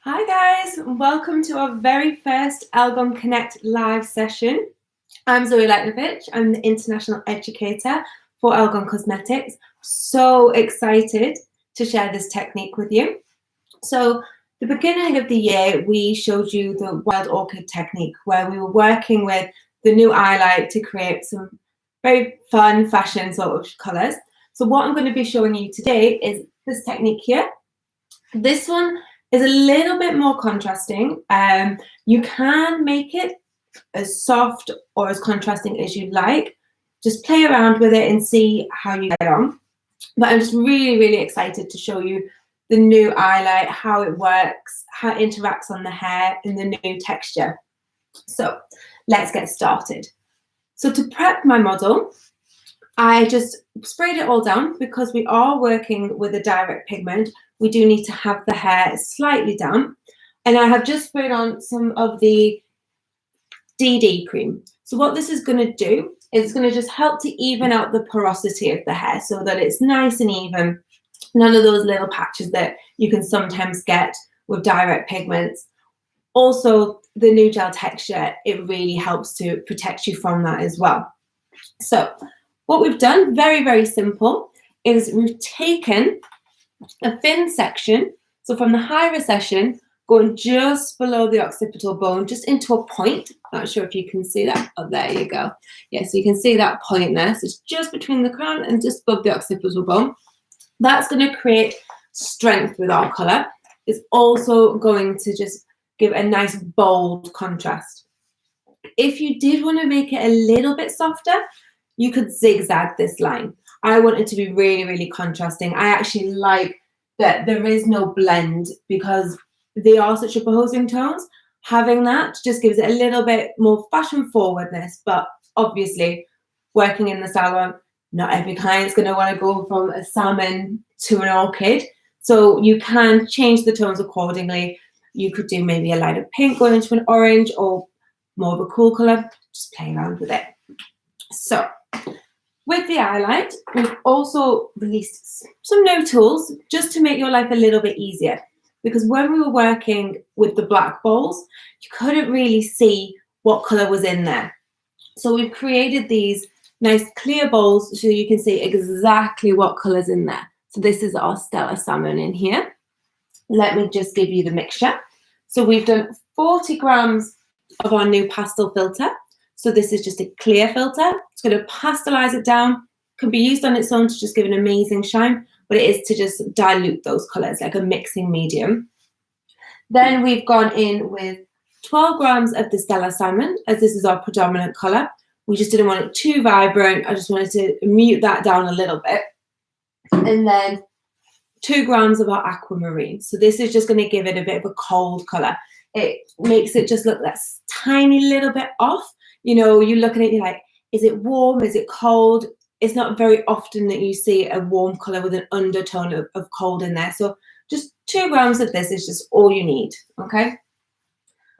Hi guys, welcome to our very first Algon Connect live session. I'm Zoey Olechnowicz. I'm the International Educator for Algon Cosmetics. So excited to share this technique with you. So the beginning of the year, we showed you the Wild Orchid technique where we were working with the new highlight to create some very fun fashion sort of colours. So what I'm going to be showing you today is this technique here. This one is a little bit more contrasting. You can make it as soft or as contrasting as you like. Just play around with it and see how you get on. But I'm just really excited to show you the new highlight, how it works, how it interacts on the hair, and the new texture. So let's get started. So to prep my model, I just sprayed it all down because we are working with a direct pigment. We do need to have the hair slightly damp. And I have just sprayed on some of the DD cream. So what this is going to do is it's going to just help to even out the porosity of the hair so that it's nice and even. None of those little patches that you can sometimes get with direct pigments. Also, the new gel texture, it really helps to protect you from that as well. So what we've done, very simple, is we've taken a thin section, so from the high recession, going just below the occipital bone, just into a point. Not sure if you can see that. Oh, there you go. Yeah, so you can see that point there. So it's just between the crown and just above the occipital bone. That's going to create strength with our colour. It's also going to just give a nice bold contrast. If you did want to make it a little bit softer, you could zigzag this line. I want it to be really contrasting. I actually like that there is no blend because they are such opposing tones. Having that just gives it a little bit more fashion forwardness, but obviously working in the salon, not every client's going to want to go from a salmon to an orchid. So you can change the tones accordingly. You could do maybe a lighter pink going into an orange or more of a cool color. Just play around with it. So with the highlight, we've also released some new tools just to make your life a little bit easier. Because when we were working with the black bowls, you couldn't really see what color was in there. So we've created these nice clear bowls so you can see exactly what color's in there. So this is our Stellar Salmon in here. Let me just give you the mixture. So we've done 40 grams of our new pastel filter. So this is just a clear filter. It's going to pastelize it down. Can be used on its own to just give an amazing shine, but it is to just dilute those colors, like a mixing medium. Then we've gone in with 12 grams of the Stellar Salmon, as this is our predominant color. We just didn't want it too vibrant. I just wanted to mute that down a little bit. And then 2 grams of our aquamarine. So this is just going to give it a bit of a cold color. It makes it just look that tiny little bit off. You know, you look at it, you're like, is it warm? Is it cold? It's not very often that you see a warm color with an undertone of cold in there. So just 2 grams of this is just all you need, okay?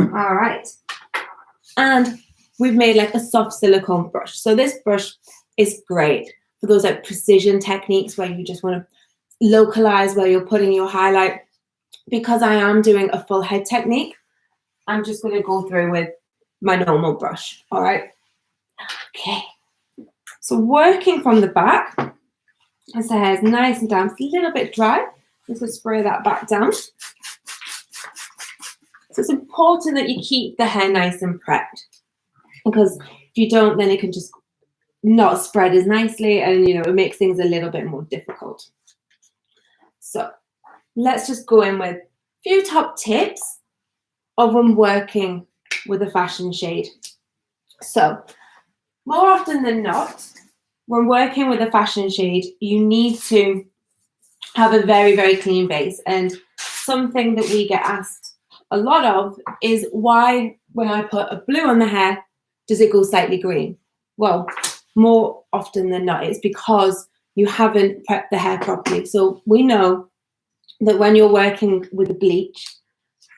All right. And we've made like a soft silicone brush. So this brush is great for those like precision techniques where you just want to localize where you're putting your highlight. Because I am doing a full head technique, I'm just going to go through with my normal brush. All right. Okay. So working from the back, as the hair is nice and damp, it's a little bit dry, just to spray that back down. So it's important that you keep the hair nice and prepped, because if you don't, then it can just not spread as nicely, and you know, it makes things a little bit more difficult. So let's just go in with a few top tips of when working with a fashion shade. So more often than not, when working with a fashion shade, you need to have a very clean base. And something that we get asked a lot of is why, when I put a blue on the hair, does it go slightly green? Well, more often than not, it's because you haven't prepped the hair properly. So we know that when you're working with a bleach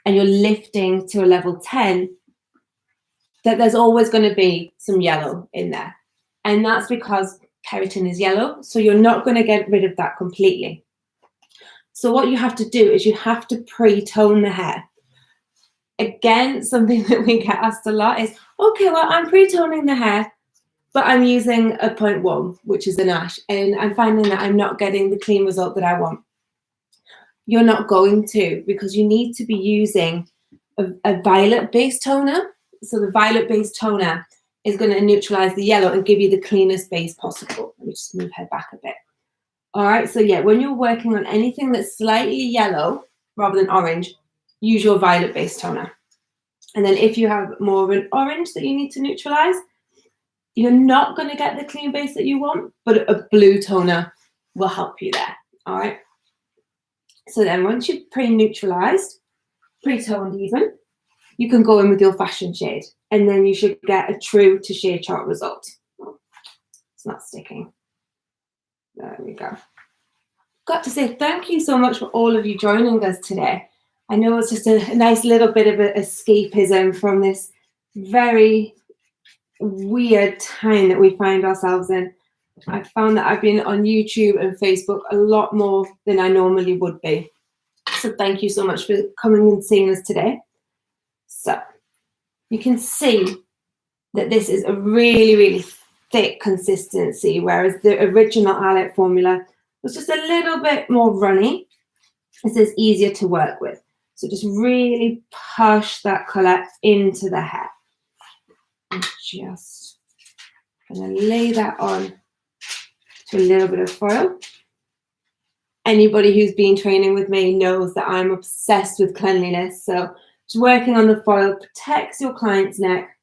and you're lifting to a level 10, that there's always going to be some yellow in there. And that's because keratin is yellow, so you're not going to get rid of that completely. So what you have to do is you have to pre-tone the hair. Again, something that we get asked a lot is, okay, well, I'm pre-toning the hair, but I'm using a 0.1, which is an ash, and I'm finding that I'm not getting the clean result that I want. You're not going to, because you need to be using a violet-based toner. So the violet-based toner is going to neutralize the yellow and give you the cleanest base possible. Let me just move her back a bit. All right, so yeah, when you're working on anything that's slightly yellow rather than orange, use your violet-based toner. And then if you have more of an orange that you need to neutralize, you're not going to get the clean base that you want, but a blue toner will help you there. All right. So then once you've pre-neutralized, pre-toned even, you can go in with your fashion shade, and then you should get a true to shade chart result. It's not sticking. There we go. Got to say thank you so much for all of you joining us today. I know it's just a nice little bit of an escapism from this very weird time that we find ourselves in. I found that I've been on YouTube and Facebook a lot more than I normally would be. So thank you so much for coming and seeing us today. So you can see that this is a really, really thick consistency, whereas the original highlight formula was just a little bit more runny. This is easier to work with. So just really push that colour into the hair. I'm just going to lay that on to a little bit of foil. Anybody who's been training with me knows that I'm obsessed with cleanliness. So just working on the foil protects your client's neck.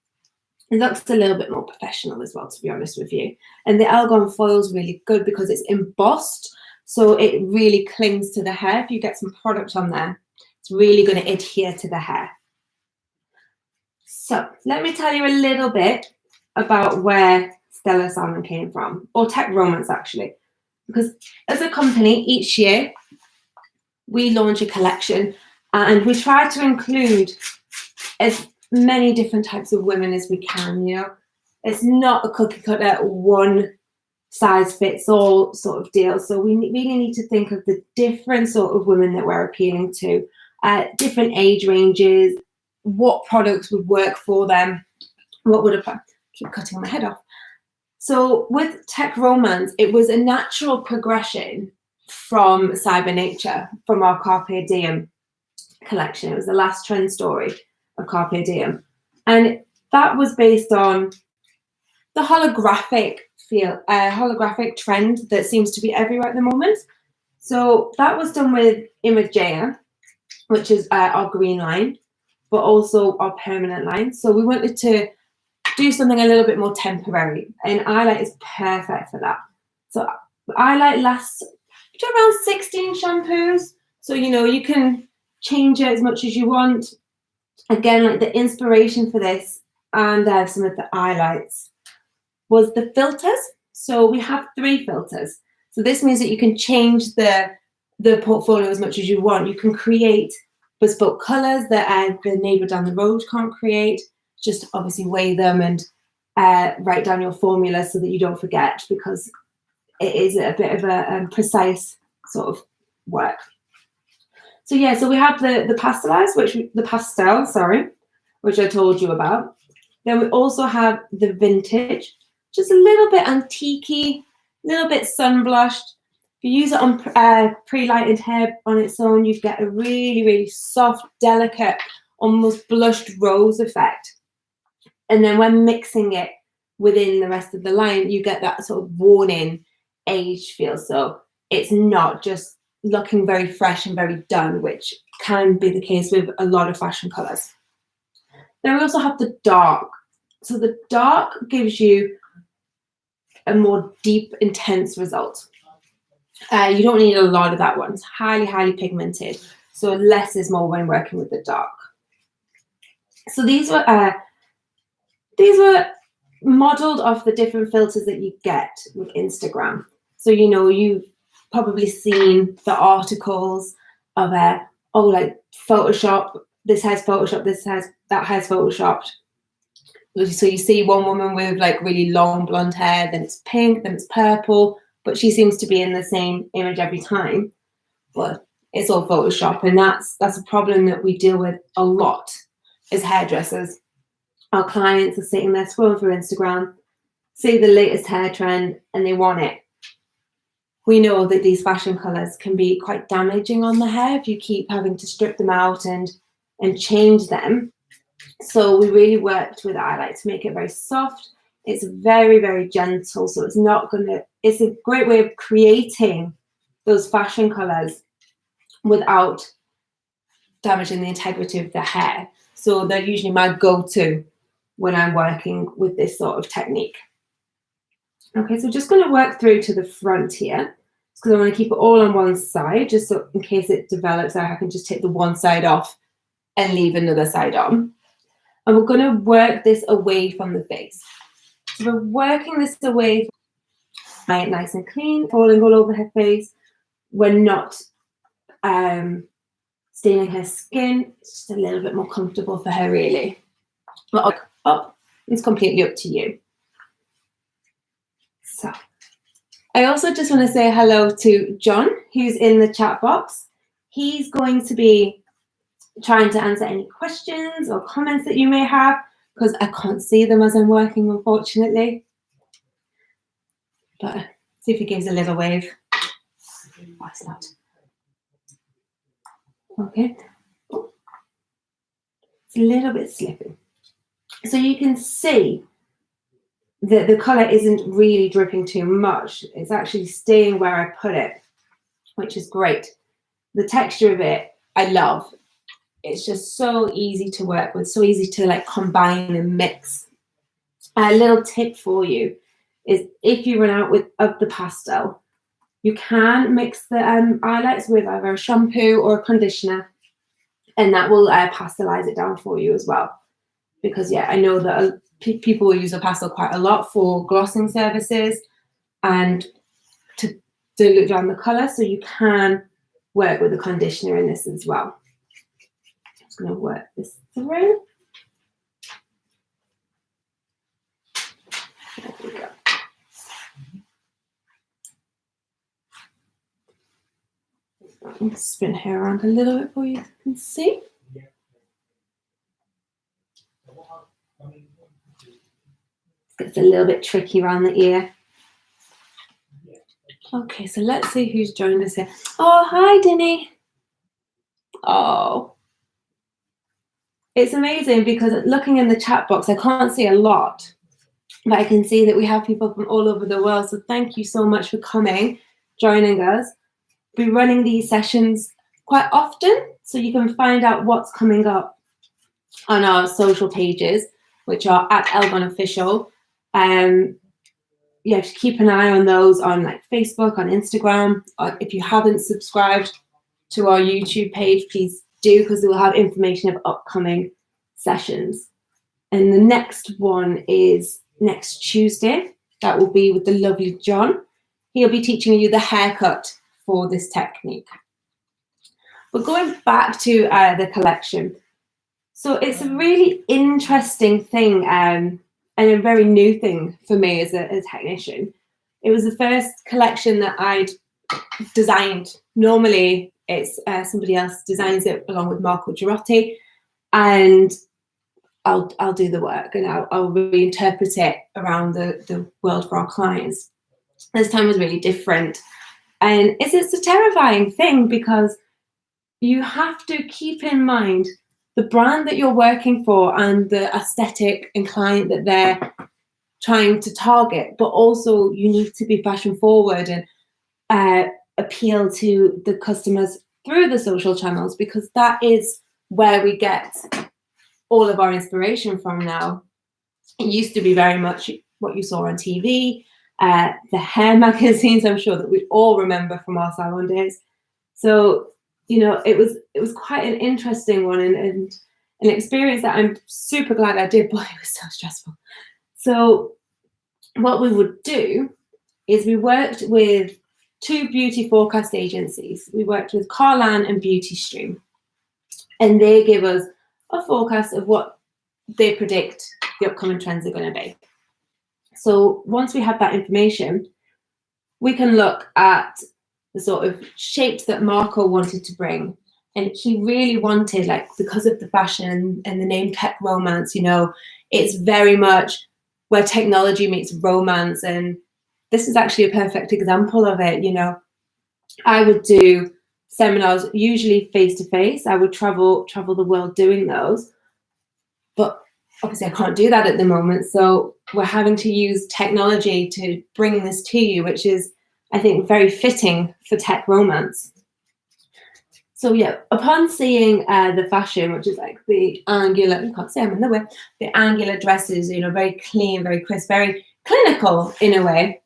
It looks a little bit more professional as well, to be honest with you. And the Algon foil is really good because it's embossed, so it really clings to the hair. If you get some product on there, it's really going to adhere to the hair. So let me tell you a little bit about where Stellar Salmon came from, or Tech Romance actually, because as a company each year we launch a collection and we try to include as many different types of women as we can. You know, it's not a cookie cutter one size fits all sort of deal, so we really need to think of the different sort of women that we're appealing to, different age ranges, what products would work for them, what would apply. Keep cutting my head off. So with Tech Romance, it was a natural progression from Cyber Nature, from our Carpe Diem collection. It was the last trend story of Carpe Diem, and that was based on the holographic trend that seems to be everywhere at the moment. So that was done with Imagea, which is our green line, but also our permanent line. So we wanted to do something a little bit more temporary, and Eyelight is perfect for that. So Eyelight lasts around 16 shampoos, so you know you can change it as much as you want. Again, like the inspiration for this and some of the highlights was the filters. So we have 3 filters. So this means that you can change the portfolio as much as you want. You can create bespoke colors that the neighbor down the road can't create. Just obviously weigh them and write down your formula so that you don't forget, because it is a bit of a precise sort of work. So yeah, so we have the pastel, which I told you about. Then we also have the vintage, just a little bit antique-y, a little bit sun-blushed. If you use it on pre-lighted hair on its own, you get a really, really soft, delicate, almost blushed rose effect. And then when mixing it within the rest of the line, you get that sort of worn-in age feel. So it's not just looking very fresh and very done, which can be the case with a lot of fashion colors. Then we also have the dark. So the dark gives you a more deep, intense result. You don't need a lot of that one. It's highly, highly pigmented. So less is more when working with the dark. So these were modeled off the different filters that you get with Instagram. So, you know, you've probably seen the articles of like Photoshop, this has Photoshop, that has Photoshopped. So you see one woman with like really long blonde hair, then it's pink, then it's purple, but she seems to be in the same image every time. But it's all Photoshop, and that's a problem that we deal with a lot. as hairdressers, our clients are sitting there scrolling through Instagram, see the latest hair trend, and they want it. We know that these fashion colours can be quite damaging on the hair if you keep having to strip them out and change them. So we really worked with Eye to make it very soft. It's very, very gentle, so it's a great way of creating those fashion colours without damaging the integrity of the hair. So they're usually my go-to when I'm working with this sort of technique. Okay, so just going to work through to the front here, because I want to keep it all on one side, just so in case it develops out, I can just take the one side off and leave another side on. And we're going to work this away from the face. So we're working this away, nice and clean, falling all over her face. We're not staining her skin. It's just a little bit more comfortable for her, really. But up, it's completely up to you. So I also just want to say hello to John, who's in the chat box. He's going to be trying to answer any questions or comments that you may have, because I can't see them as I'm working, unfortunately. But see if he gives a little wave. What's that? Okay. It's a little bit slippy. So you can see that the colour isn't really dripping too much. It's actually staying where I put it, which is great. The texture of it, I love. It's just so easy to work with, so easy to like combine and mix. A little tip for you is if you run out of the pastel, you can mix the highlights with either a shampoo or a conditioner, and that will pastelize it down for you as well. Because yeah, I know that people will use a pastel quite a lot for glossing services and to dilute down the colour, so you can work with the conditioner in this as well. Just going to work this through. There we go. I'll spin her around a little bit for you can see. It's a little bit tricky around the ear. Okay, so let's see who's joined us here. Oh, hi, Dinny. Oh, it's amazing because looking in the chat box, I can't see a lot, but I can see that we have people from all over the world. So thank you so much for coming, joining us. We're running these sessions quite often, so you can find out what's coming up on our social pages, which are at Elgon Official. Yeah, keep an eye on those on like Facebook, on Instagram. If you haven't subscribed to our YouTube page, please do, because we'll have information of upcoming sessions. And the next one is next Tuesday. That will be with the lovely John. He'll be teaching you the haircut for this technique. But going back to the collection, so it's a really interesting thing and a very new thing for me as a technician. It was the first collection that I'd designed. Normally, it's somebody else designs it along with Marco Girotti, and I'll do the work and I'll reinterpret it around the world for our clients. This time was really different, and it's a terrifying thing because you have to keep in mind the brand that you're working for and the aesthetic and client that they're trying to target, but also you need to be fashion forward and appeal to the customers through the social channels, because that is where we get all of our inspiration from now. It used to be very much what you saw on TV, the hair magazines, I'm sure that we all remember from our salon days. So, you know, it was quite an interesting one and an experience that I'm super glad I did, but it was so stressful. So what we would do is we worked with two beauty forecast agencies. We worked with Carlan and Beauty Stream, and they give us a forecast of what they predict the upcoming trends are going to be. So once we have that information, we can look at the sort of shapes that Marco wanted to bring And he really wanted, like, because of the fashion and the name tech romance, you know, it's very much where technology meets romance. And this is actually a perfect example of it. You know, I would do seminars, usually face to face. I would travel the world doing those. But obviously I can't do that at the moment. So we're having to use technology to bring this to you, which is, I think, very fitting for tech romance. So yeah, upon seeing the fashion, which is like the angular, you can't say I'm in the way, the angular dresses, you know, very clean, very crisp, very clinical in a way,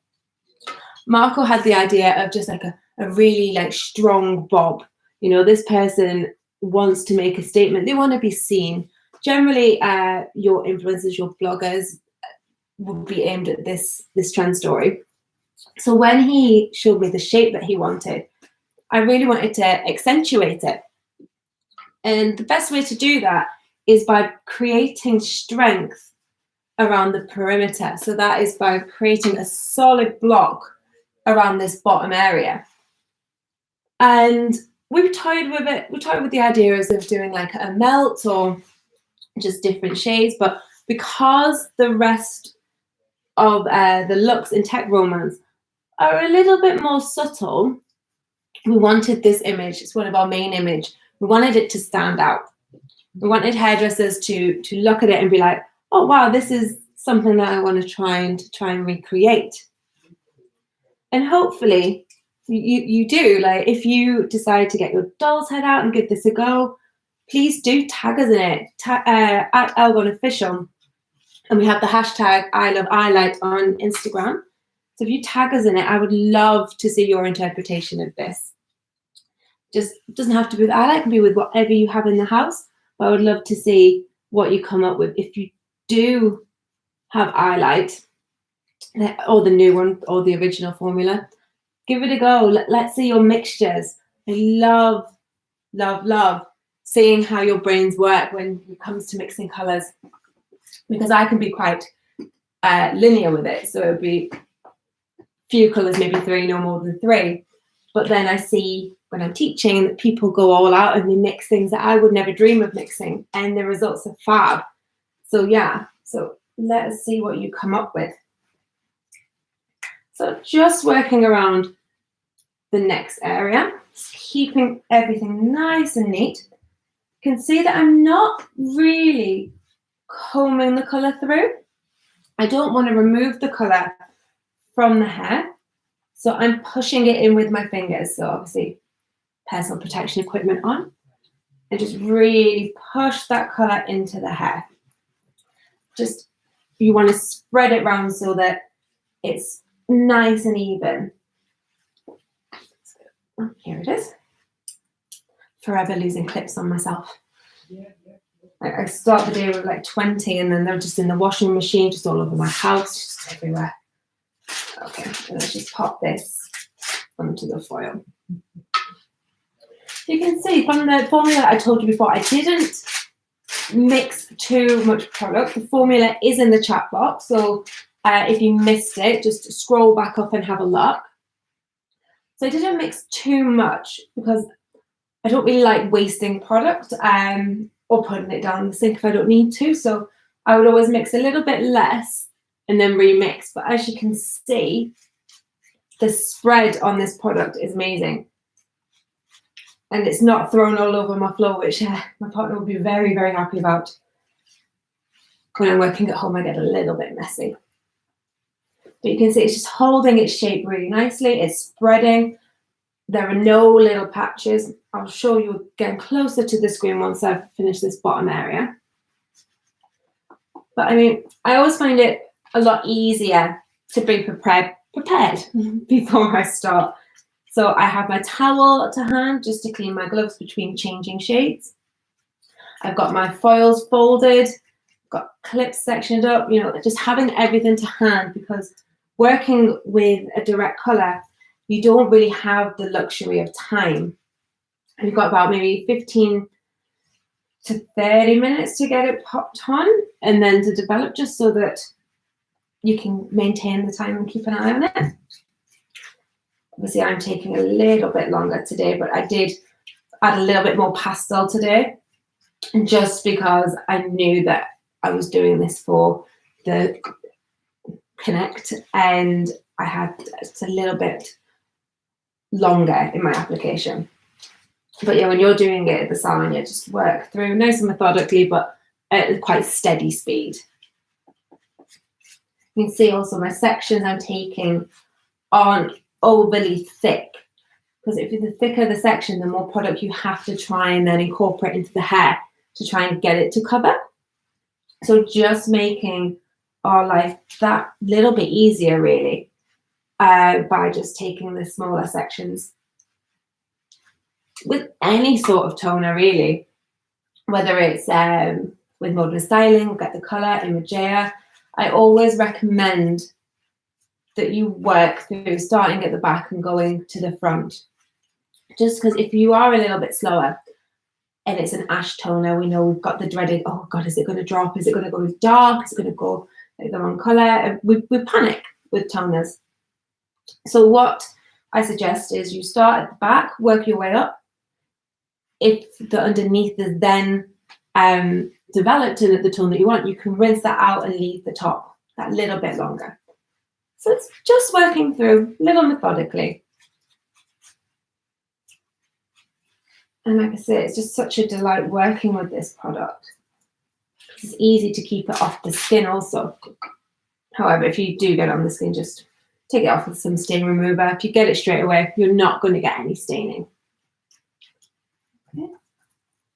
Marco had the idea of just like a really like strong bob. You know, this person wants to make a statement. They want to be seen. Generally, your influencers, your bloggers would be aimed at this trend story. So when he showed me the shape that he wanted, I really wanted to accentuate it. And the best way to do that is by creating strength around the perimeter. So that is by creating a solid block around this bottom area. And we've toyed with it. We toyed with the ideas of doing like a melt or just different shades. But because the rest of the looks in tech romance are a little bit more subtle, we wanted this image, it's one of our main image, we wanted it to stand out. We wanted hairdressers to look at it and be like, oh wow, this is something that I want to try and recreate. And hopefully you do. Like, if you decide to get your doll's head out and give this a go, please do tag us in it, at Elgon Official. And we have the hashtag #ILoveEyelight on Instagram. So if you tag us in it, I would love to see your interpretation of this. Just doesn't have to be with eyelight, it can be with whatever you have in the house. But I would love to see what you come up with. If you do have eyelight, or the new one, or the original formula, give it a go. Let's see your mixtures. I love, love, love seeing how your brains work when it comes to mixing colors, because I can be quite linear with it. So it would be few colors, maybe 3, no more than 3. But then I see when I'm teaching that people go all out and they mix things that I would never dream of mixing, and the results are fab. So yeah, so let us see what you come up with. So just working around the next area, keeping everything nice and neat. You can see that I'm not really combing the color through. I don't want to remove the color from the hair, so I'm pushing it in with my fingers. So obviously personal protection equipment on, and just really push that color into the hair. Just, you want to spread it around so that it's nice and even. Oh, here it is. Forever losing clips on myself. I start the day with like 20, and then they're just in the washing machine, just all over my house, just everywhere. Okay, let's just pop this onto the foil. You can see from the formula I told you before, I didn't mix too much product. The formula is in the chat box, so if you missed it, just scroll back up and have a look. So I didn't mix too much because I don't really like wasting product or putting it down the sink if I don't need to. So I would always mix a little bit less and then remix. But as you can see, the spread on this product is amazing. And it's not thrown all over my floor, which my partner will be very, very happy about. When I'm working at home, I get a little bit messy. But you can see it's just holding its shape really nicely. It's spreading. There are no little patches. I'll show you again closer to the screen once I've finished this bottom area. But I mean, I always find it a lot easier to be prepared before I start. So I have my towel to hand just to clean my gloves between changing shades. I've got my foils folded, got clips sectioned up, you know, just having everything to hand, because working with a direct color, you don't really have the luxury of time. And you've got about maybe 15 to 30 minutes to get it popped on and then to develop, just so that you can maintain the time and keep an eye on it. Obviously, I'm taking a little bit longer today, but I did add a little bit more pastel today, just because I knew that I was doing this for the Connect, and I had a little bit longer in my application. But yeah, when you're doing it at the salon, you just work through nice and methodically, but at quite steady speed. You can see also my sections I'm taking aren't overly thick, because if the thicker the section, the more product you have to try and then incorporate into the hair to try and get it to cover. So just making our life that little bit easier, really, by just taking the smaller sections. With any sort of toner, really, whether it's with Modern Styling, Get the Colour in Magea, I always recommend that you work through starting at the back and going to the front. Just because if you are a little bit slower and it's an ash toner, we know we've got the dreaded, oh God, is it going to drop? Is it going to go dark? Is it going to go like the wrong colour? We panic with toners. So what I suggest is you start at the back, work your way up. If the underneath is then developed in the tone that you want, you can rinse that out and leave the top that little bit longer. So it's just working through a little methodically. And like I say, it's just such a delight working with this product. It's easy to keep it off the skin also. However, if you do get on the skin, just take it off with some stain remover. If you get it straight away, you're not going to get any staining. Okay.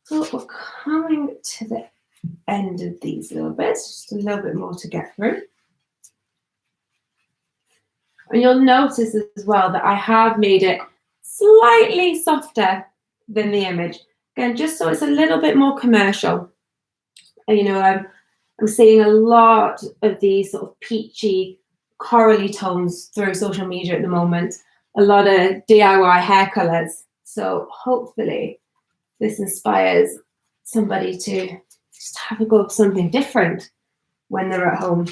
So we're coming to the end of these little bits, just a little bit more to get through. And you'll notice as well that I have made it slightly softer than the image. Again, just so it's a little bit more commercial. And, you know, I'm seeing a lot of these sort of peachy, corally tones through social media at the moment. A lot of DIY hair colours. So hopefully this inspires somebody to just have a go of something different when they're at home.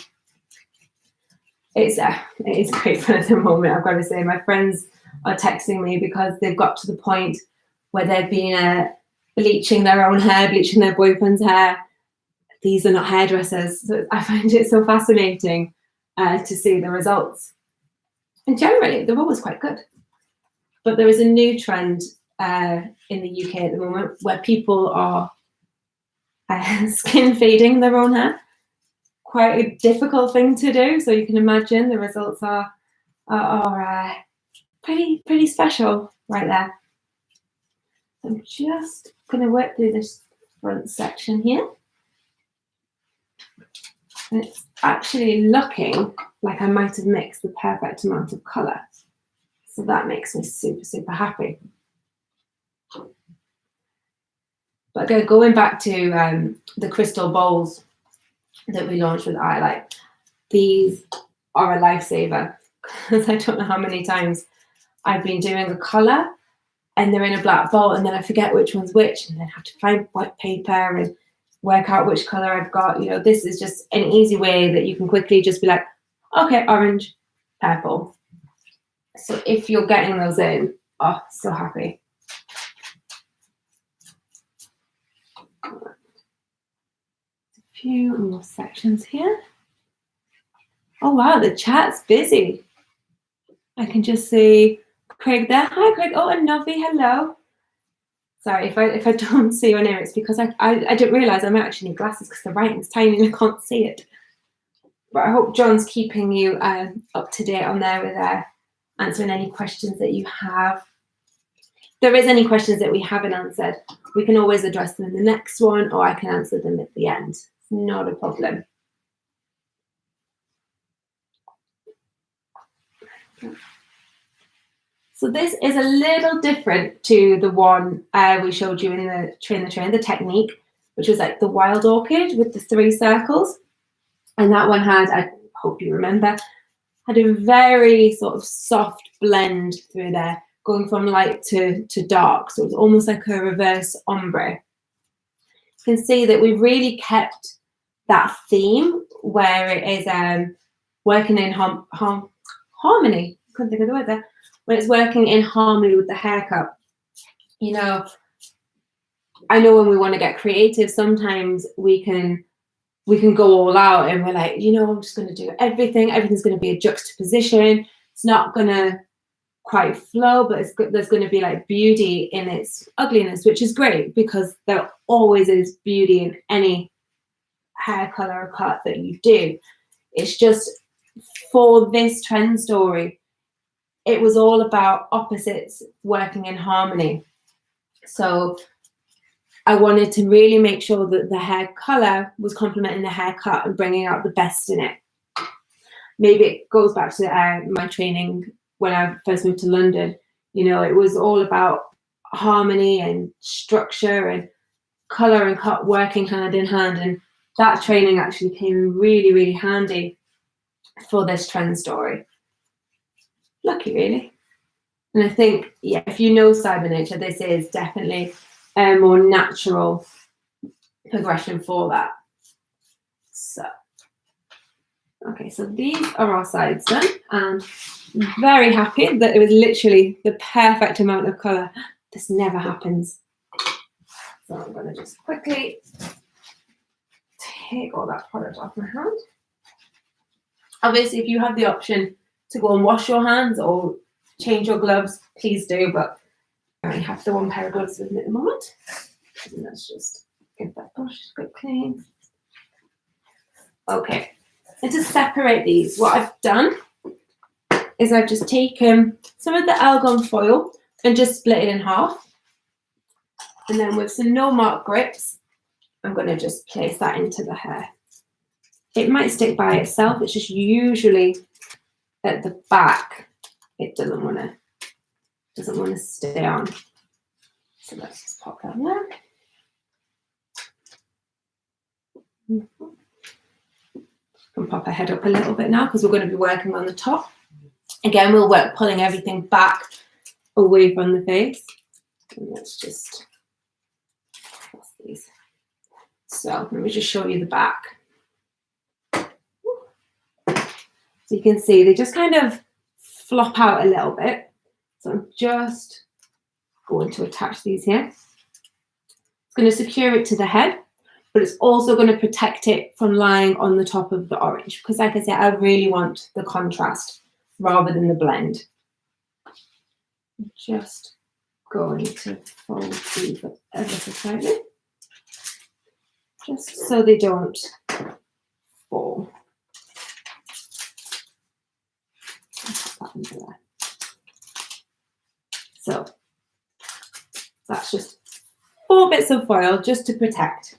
It is great fun at the moment, I've got to say. My friends are texting me because they've got to the point where they've been bleaching their own hair, bleaching their boyfriend's hair. These are not hairdressers. So I find it so fascinating to see the results. And generally, they're always quite good. But there is a new trend in the UK at the moment where people are skin fading their own hair. Quite a difficult thing to do, so you can imagine the results are pretty special right there. I'm just going to work through this front section here. And it's actually looking like I might have mixed the perfect amount of colour. So that makes me super, super happy. But again, going back to the crystal bowls that we launched with iLight, these are a lifesaver, because I don't know how many times I've been doing a colour and they're in a black bowl and then I forget which one's which, and then have to find white paper and work out which colour I've got. You know, this is just an easy way that you can quickly just be like, okay, orange, purple. So if you're getting those in, oh, so happy. A few more sections here. Oh wow, the chat's busy. I can just see Craig there. Hi Craig. Oh, and Novi, hello. Sorry if I don't see your name, it's because I didn't realise I might actually need glasses because the writing's tiny and I can't see it. But I hope John's keeping you up to date on there with answering any questions that you have. If there is any questions that we haven't answered, we can always address them in the next one, or I can answer them at the end. It's not a problem. So this is a little different to the one we showed you in the Train the Technique, which was like the wild orchid with the 3 circles. And that one had, I hope you remember, had a very sort of soft blend through there, going from light to dark. So it was almost like a reverse ombre. You can see that we really kept that theme where it is working in harmony. I couldn't think of the word there. When it's working in harmony with the haircut. You know, I know when we want to get creative, sometimes we can go all out and we're like, you know, I'm just going to do everything. Everything's going to be a juxtaposition. It's not going to quite flow, but there's going to be like beauty in its ugliness, which is great because there always is beauty in any hair color or cut that you do. It's just for this trend story, it was all about opposites working in harmony. So I wanted to really make sure that the hair color was complementing the haircut and bringing out the best in it. Maybe it goes back to my training when I first moved to London. You know, it was all about harmony and structure and color and cut working hand in hand. And that training actually came really, really handy for this trend story. Lucky, really. And I think, yeah, if you know Cyber Nature, this is definitely a more natural progression for that. So, okay, so these are our sides done, and I'm very happy that it was literally the perfect amount of colour. This never happens. So I'm going to just quickly take all that product off my hand. Obviously, if you have the option to go and wash your hands or change your gloves, please do, but I only have the one pair of gloves with me at the moment. And let's just give that brush a quick clean. Okay, and to separate these, what I've done is I've just taken some of the Algon foil and just split it in half. And then with some no mark grips, I'm going to just place that into the hair. It might stick by itself, it's just usually at the back it doesn't want to stay on. So let's just pop that there. Can pop her head up a little bit now because we're going to be working on the top. Again, we'll work pulling everything back away from the face. And let's just cross these. So let me just show you the back. So you can see they just kind of flop out a little bit. So I'm just going to attach these here. It's going to secure it to the head, but it's also going to protect it from lying on the top of the orange. Because like I said, I really want the contrast rather than the blend. I'm just going to fold these up ever so slightly, just so they don't fall. So that's just 4 bits of foil just to protect.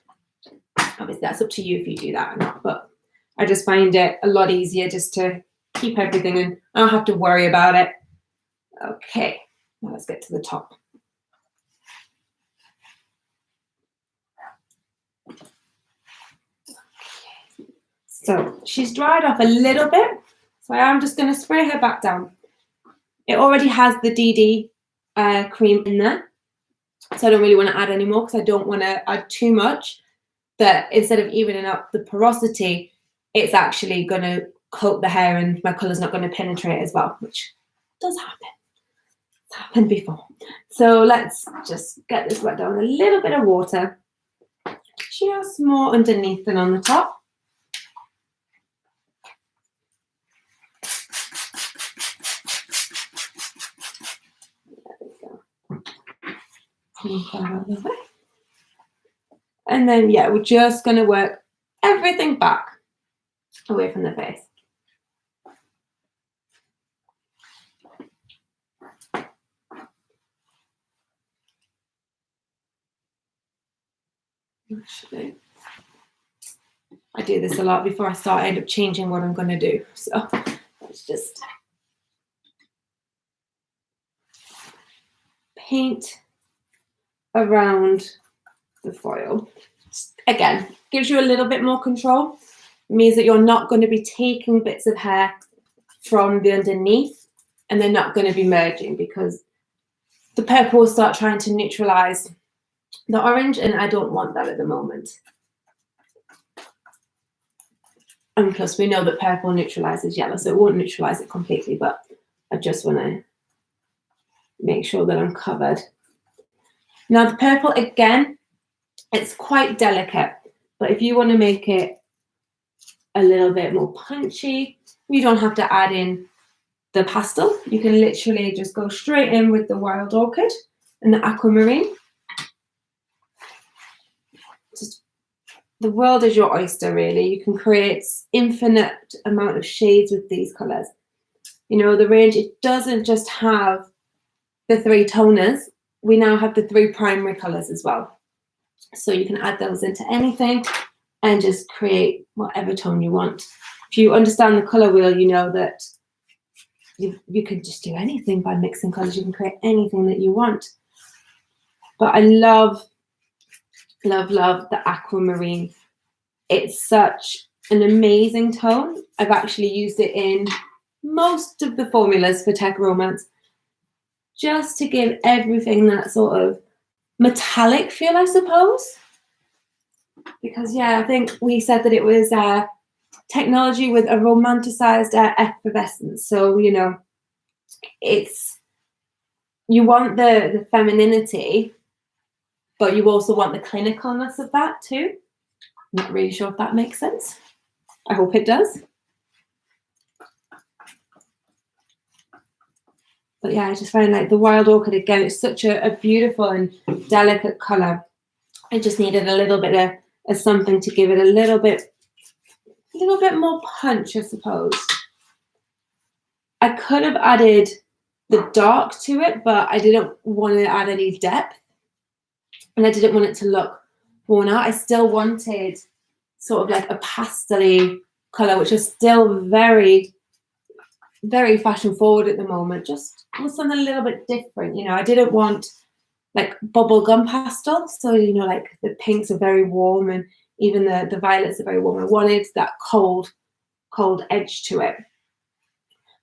Obviously that's up to you if you do that or not, but I just find it a lot easier just to keep everything and I don't have to worry about it. Okay, now let's get to the top. So she's dried off a little bit, so I am just going to spray her back down. It already has the DD cream in there, so I don't really want to add any more because I don't want to add too much that instead of evening up the porosity, it's actually going to coat the hair and my colour's not going to penetrate as well, which does happen. It's happened before. So let's just get this wet down with a little bit of water, just more underneath than on the top. And then, yeah, we're just going to work everything back away from the face. Actually, I do this a lot before I start, I end up changing what I'm going to do. So let's just paint around the foil. Again, gives you a little bit more control. It means that you're not going to be taking bits of hair from the underneath and they're not going to be merging because the purple will start trying to neutralize the orange and I don't want that at the moment. And plus we know that purple neutralizes yellow, so it won't neutralize it completely, but I just want to make sure that I'm covered. Now the purple, again, It's quite delicate, but if you want to make it a little bit more punchy, you don't have to add in the pastel. You can literally just go straight in with the wild orchid and the aquamarine. Just, the world is your oyster, really. You can create infinite amount of shades with these colors. You know, the range, it doesn't just have the 3 toners. We now have the 3 primary colors as well. So you can add those into anything and just create whatever tone you want. If you understand the color wheel, you know that you can just do anything by mixing colors. You can create anything that you want. But I love, love, love the aquamarine. It's such an amazing tone. I've actually used it in most of the formulas for Tech Romance, just to give everything that sort of metallic feel, I suppose. Because, yeah, I think we said that it was technology with a romanticized effervescence. So, you know, you want the femininity, but you also want the clinicalness of that too. I'm not really sure if that makes sense. I hope it does. But yeah, I just find like the wild orchid, again, it's such a beautiful and delicate color. I just needed a little bit of something to give it a little bit more punch, I suppose. I could have added the dark to it, but I didn't want to add any depth, and I didn't want it to look worn out. I still wanted sort of like a pastel-y color, which is still very, very fashion forward at the moment. Just was something a little bit different. You know, I didn't want like bubblegum pastel. So, you know, like the pinks are very warm and even the violets are very warm. I wanted that cold edge to it.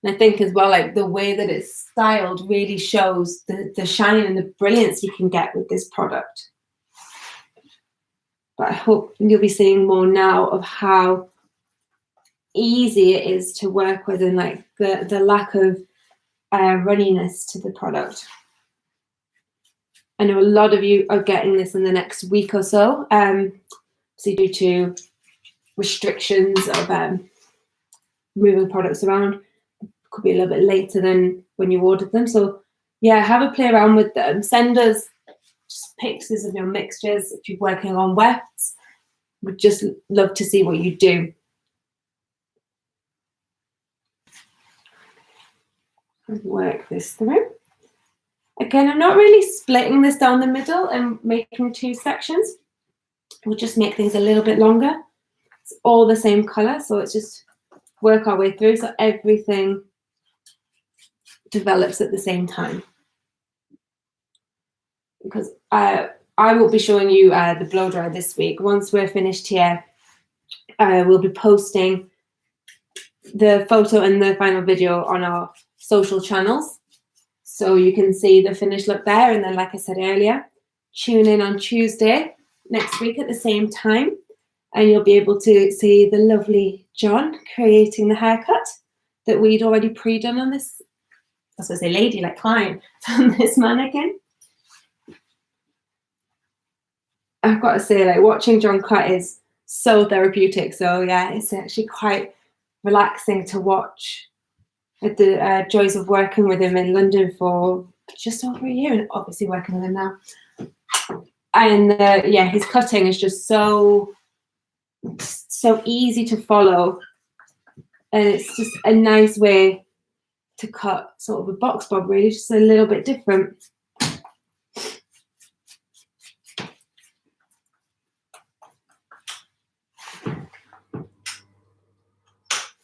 And I think as well, like the way that it's styled really shows the shine and the brilliance you can get with this product. But I hope you'll be seeing more now of how easy it is to work with, and like the lack of runniness to the product. I know a lot of you are getting this in the next week or so, so due to restrictions of moving products around. Could be a little bit later than when you ordered them. So yeah, have a play around with them. Send us just pictures of your mixtures if you're working on wefts. We'd just love to see what you do. Work this through. Again, I'm not really splitting this down the middle and making 2 sections. We'll just make things a little bit longer. It's all the same color, so it's just work our way through so everything develops at the same time. Because I will be showing you the blow dry this week. Once we're finished here, we'll be posting the photo and the final video on our social channels, so you can see the finished look there. And then, like I said earlier, tune in on Tuesday next week at the same time, and you'll be able to see the lovely John creating the haircut that we'd already pre-done on this, I was going to say lady, like client, on this mannequin. I've got to say, like, watching John cut is so therapeutic. So yeah, it's actually quite relaxing to watch. With the joys of working with him in London for just over a year, and obviously working with him now. And yeah, his cutting is just so easy to follow, and it's just a nice way to cut sort of a box bob, really, just a little bit different.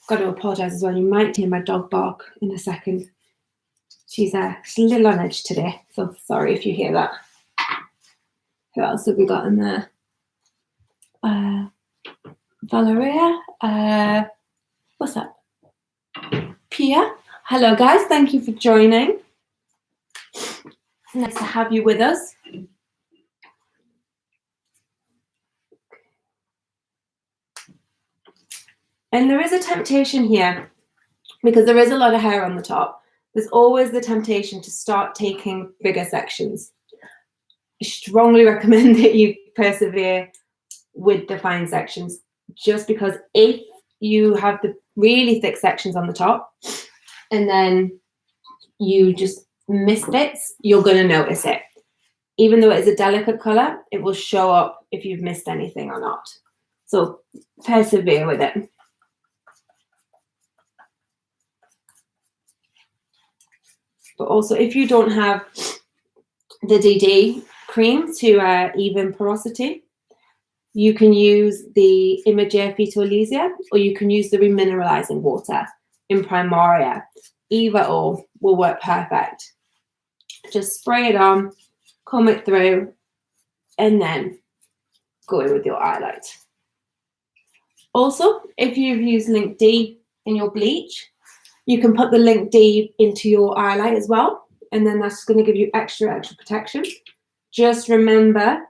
Got to apologise as well. You might hear my dog bark in a second. She's a little on edge today, so sorry if you hear that. Who else have we got in there? Valeria. What's that? Pia. Hello, guys. Thank you for joining. Nice to have you with us. And there is a temptation here, because there is a lot of hair on the top. There's always the temptation to start taking bigger sections. strongly recommend that you persevere with the fine sections, just because if you have the really thick sections on the top and then you just miss bits, you're going to notice it. Even though it is a delicate colour, it will show up if you've missed anything or not. So persevere with it. But also, if you don't have the DD cream to even porosity, you can use the Imager Phytolesia, or you can use the remineralizing water in Primaria. Either or will work perfect. Just spray it on, comb it through, and then go in with your highlight. Also, if you've used Link D in your bleach, you can put the Link D into your highlight as well, and then that's going to give you extra protection. Just remember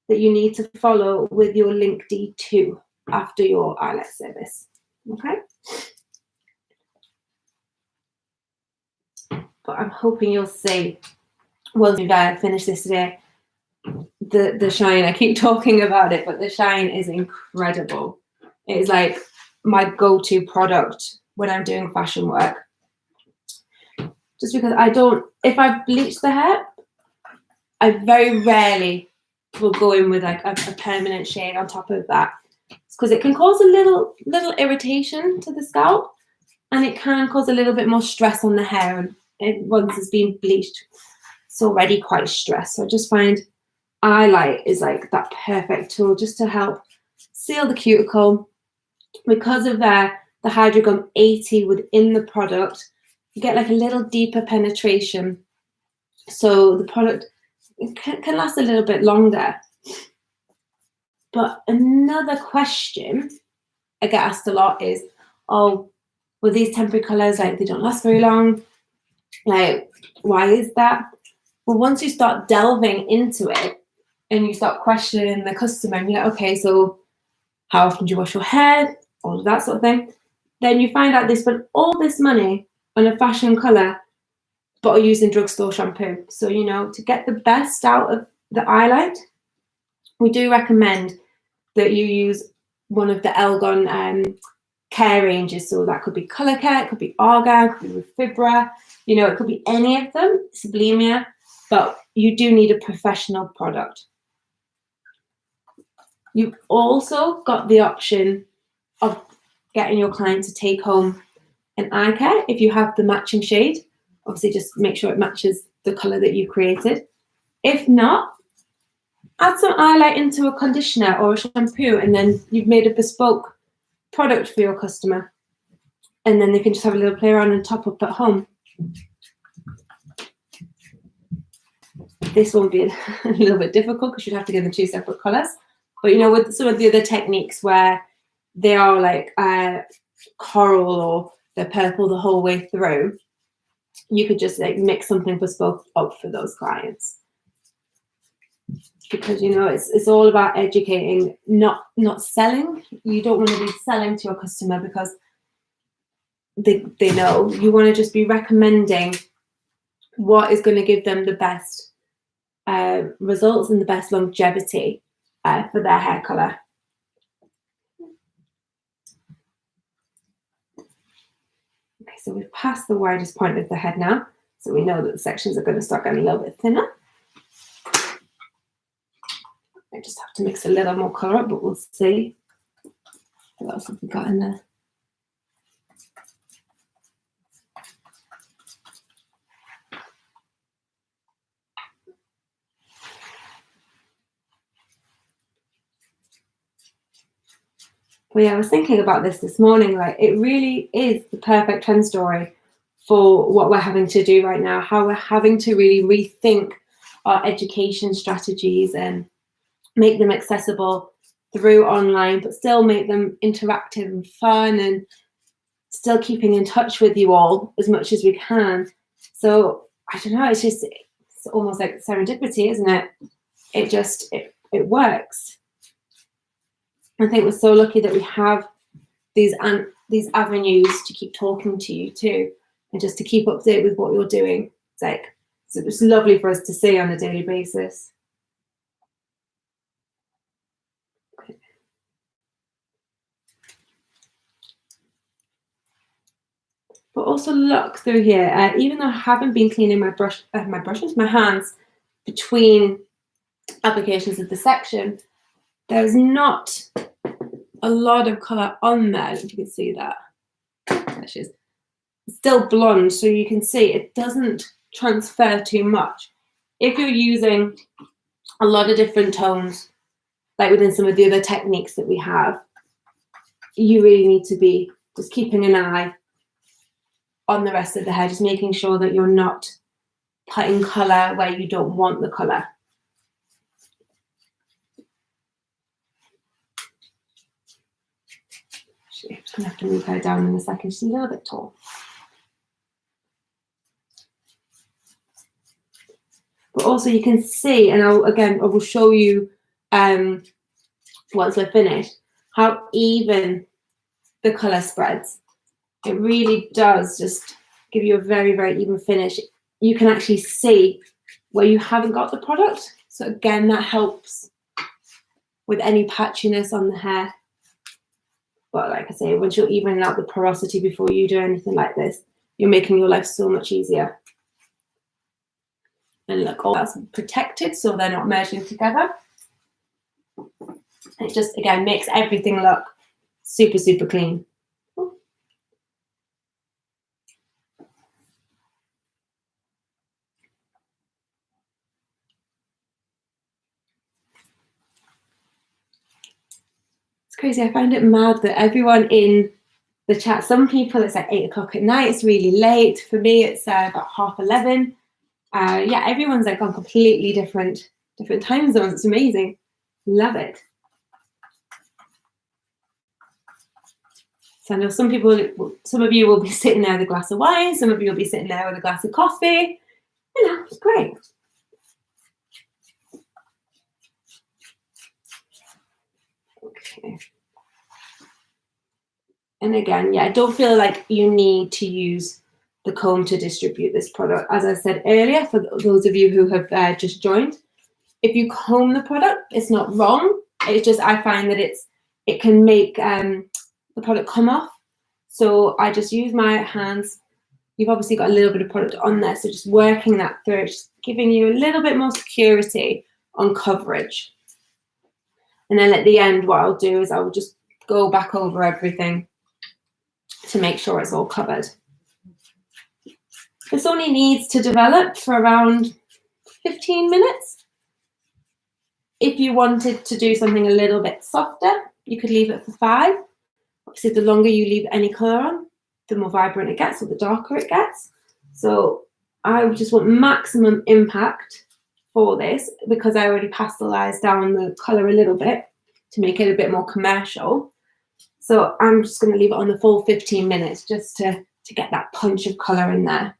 that you need to follow with your Link D2 after your highlight service. Okay? But I'm hoping you'll see, once we've finished this today, the shine. I keep talking about it, but the shine is incredible. It is like my go-to product when I'm doing fashion work. Just because if I bleach the hair, I very rarely will go in with like a permanent shade on top of that. It's because it can cause a little irritation to the scalp, and it can cause a little bit more stress on the hair. And once it's been bleached, it's already quite stressed. So I just find highlight is like that perfect tool just to help seal the cuticle. Because of the Hydrogum 80 within the product, you get like a little deeper penetration, so the product can last a little bit longer. But another question I get asked a lot is, oh, well, these temporary colours, like, they don't last very long. Like, why is that? Well, once you start delving into it and you start questioning the customer, and you're like, okay, so how often do you wash your hair? All of that sort of thing. Then you find out they spent all this money on a fashion colour, but are using drugstore shampoo. So, you know, to get the best out of the highlight, we do recommend that you use one of the Elgon care ranges. So that could be Colour Care, it could be Argan, it could be Fibra, you know, it could be any of them, Sublimia, but you do need a professional product. You've also got the option of getting your client to take home an eye care if you have the matching shade. Obviously, just make sure it matches the colour that you created. If not, add some highlight into a conditioner or a shampoo, and then you've made a bespoke product for your customer. And then they can just have a little play around and top up at home. This won't be a little bit difficult because you'd have to give them two separate colours. But, you know, with some of the other techniques where they are like coral or they're purple the whole way through, you could just like mix something bespoke up for those clients. Because, you know, it's all about educating, not selling. You don't want to be selling to your customer because they know. You want to just be recommending what is going to give them the best results and the best longevity for their hair colour. Okay, so we've passed the widest point of the head now, so we know that the sections are going to start getting a little bit thinner. I just have to mix a little more colour up, but we'll see what else have we got in there. But yeah, I was thinking about this morning, like it really is the perfect trend story for what we're having to do right now, how we're having to really rethink our education strategies and make them accessible through online, but still make them interactive and fun, and still keeping in touch with you all as much as we can. So I don't know, it's almost like serendipity, isn't it? It works. I think we're so lucky that we have these avenues to keep talking to you too, and just to keep up to date with what you're doing. It's lovely for us to see on a daily basis. But also look through here, even though I haven't been cleaning my hands between applications of the section, there's not a lot of colour on there. If you can see that. There she is. It's still blonde, so you can see it doesn't transfer too much. If you're using a lot of different tones, like within some of the other techniques that we have, you really need to be just keeping an eye on the rest of the hair, just making sure that you're not putting colour where you don't want the colour. Actually, I'm just going to have to move her down in a second. She's a little bit tall. But also you can see, and I will show you once we're finished, how even the colour spreads. It really does just give you a very, very even finish. You can actually see where you haven't got the product. So again, that helps with any patchiness on the hair. But like I say, once you're evening out the porosity before you do anything like this, you're making your life so much easier. And look, all that's protected so they're not merging together. And it just, again, makes everything look super, super clean. It's crazy. I find it mad that everyone in the chat, some people it's like 8 o'clock at night, it's really late. For me, it's about 11:30. Yeah, everyone's like on completely different time zones. It's amazing. Love it. So I know some of you will be sitting there with a glass of wine, some of you will be sitting there with a glass of coffee. You know, it's great. Okay. And again, yeah, I don't feel like you need to use the comb to distribute this product. As I said earlier, for those of you who have just joined, if you comb the product, it's not wrong. It's just I find that it can make the product come off. So I just use my hands. You've obviously got a little bit of product on there, so just working that through, just giving you a little bit more security on coverage. And then at the end, what I'll do is I will just go back over everything to make sure it's all covered. This only needs to develop for around 15 minutes. If you wanted to do something a little bit softer, you could leave it for 5. Obviously, the longer you leave any colour on, the more vibrant it gets or the darker it gets. So I just want maximum impact for this because I already pastelised down the colour a little bit to make it a bit more commercial. So I'm just going to leave it on the full 15 minutes just to get that punch of colour in there.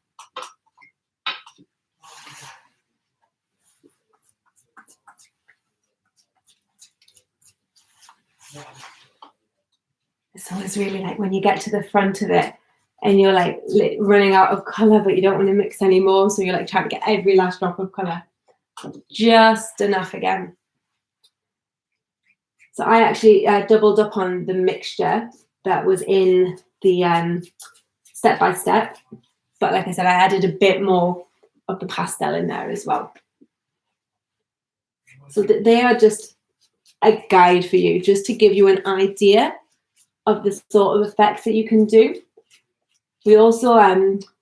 It's always really like when you get to the front of it and you're like running out of colour, but you don't want to mix any more. So you're like trying to get every last drop of colour. Just enough again. So I actually doubled up on the mixture that was in the step by step. But like I said, I added a bit more of the pastel in there as well. So that they are just a guide for you, just to give you an idea of the sort of effects that you can do. We also,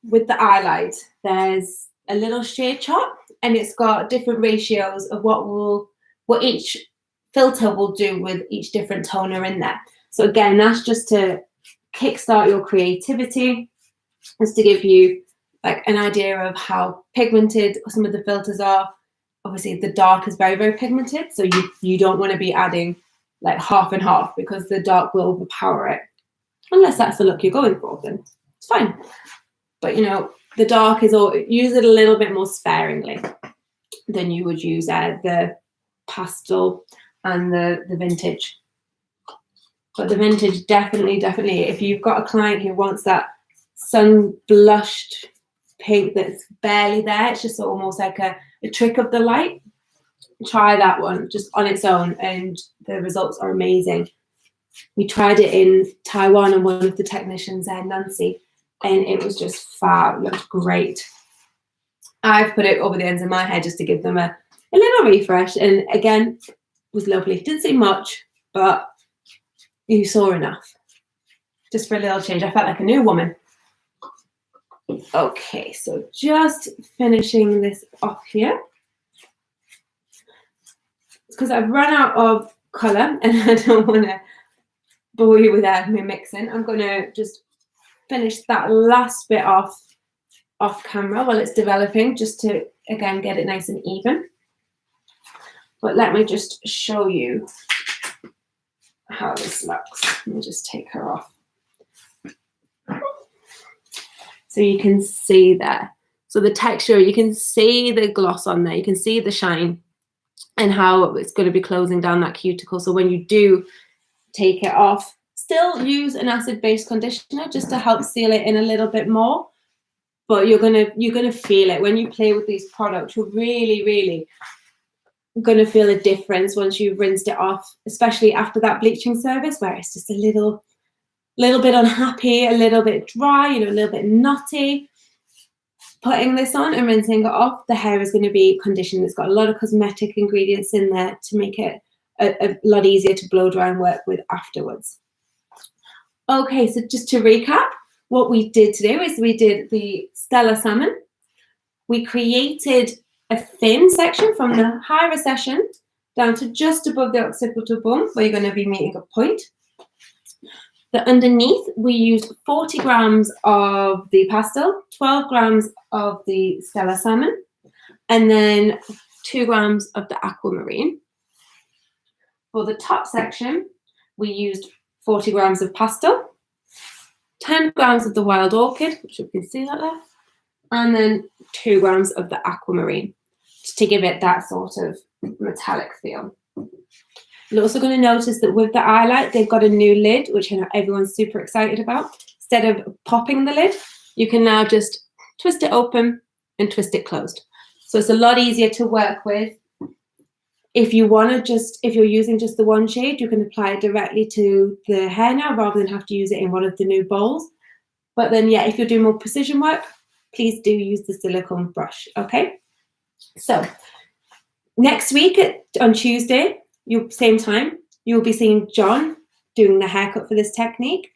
with the highlight, there's a little shade chart and it's got different ratios of what each filter will do with each different toner in there. So again, that's just to kickstart your creativity, just to give you like an idea of how pigmented some of the filters are. Obviously the dark is very, very pigmented, so you don't want to be adding like half and half because the dark will overpower it. Unless that's the look you're going for, then it's fine. But you know, the dark is all, use it a little bit more sparingly than you would use the pastel and the vintage. But the vintage definitely, if you've got a client who wants that sun blushed pink that's barely there, it's just almost like a trick of the light, try that one just on its own and the results are amazing. We tried it in Taiwan and one of the technicians there, Nancy, and it was just fab, looked great. I've put it over the ends of my hair just to give them a little refresh, and again, was lovely. Didn't see much, but you saw enough. Just for a little change. I felt like a new woman. Okay, so just finishing this off here. It's because I've run out of colour and I don't want to bore you with me mixing. I'm going to just finish that last bit off camera while it's developing, just to, again, get it nice and even. But let me just show you how this looks. Let me just take her off. So you can see there. So the texture, you can see the gloss on there. You can see the shine and how it's going to be closing down that cuticle. So when you do take it off, still use an acid-based conditioner just to help seal it in a little bit more. But you're gonna feel it when you play with these products. You're really, really gonna feel a difference once you've rinsed it off, especially after that bleaching service where it's just a little bit unhappy, a little bit dry, a little bit knotty. Putting this on and rinsing it off, the hair is going to be conditioned. It's got a lot of cosmetic ingredients in there to make it a lot easier to blow dry and work with afterwards. Okay, so just to recap, what we did today is we did the Stella Salmon. We created a thin section from the high recession down to just above the occipital bone, where you're going to be meeting a point. The underneath, we used 40 grams of the Pastel, 12 grams of the Stella Salmon, and then 2 grams of the Aquamarine. For the top section, we used 40 grams of Pastel, 10 grams of the Wild Orchid, which you can see that there, and then 2 grams of the Aquamarine, just to give it that sort of metallic feel. You're also going to notice that with the eyelight, they've got a new lid, which I know everyone's super excited about. Instead of popping the lid, you can now just twist it open and twist it closed. So it's a lot easier to work with. If you want to if you're using just the one shade, you can apply it directly to the hair now rather than have to use it in one of the new bowls. But then, yeah, if you're doing more precision work, please do use the silicone brush, okay? So next week on Tuesday, same time, you'll be seeing John doing the haircut for this technique.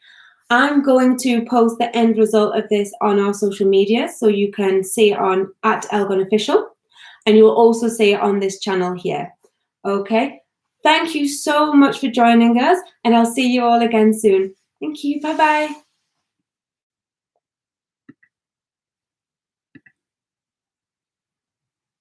I'm going to post the end result of this on our social media, so you can see it on @ElgonOfficial, and you will also see it on this channel here. Okay, thank you so much for joining us, and I'll see you all again soon. Thank you. Bye-bye.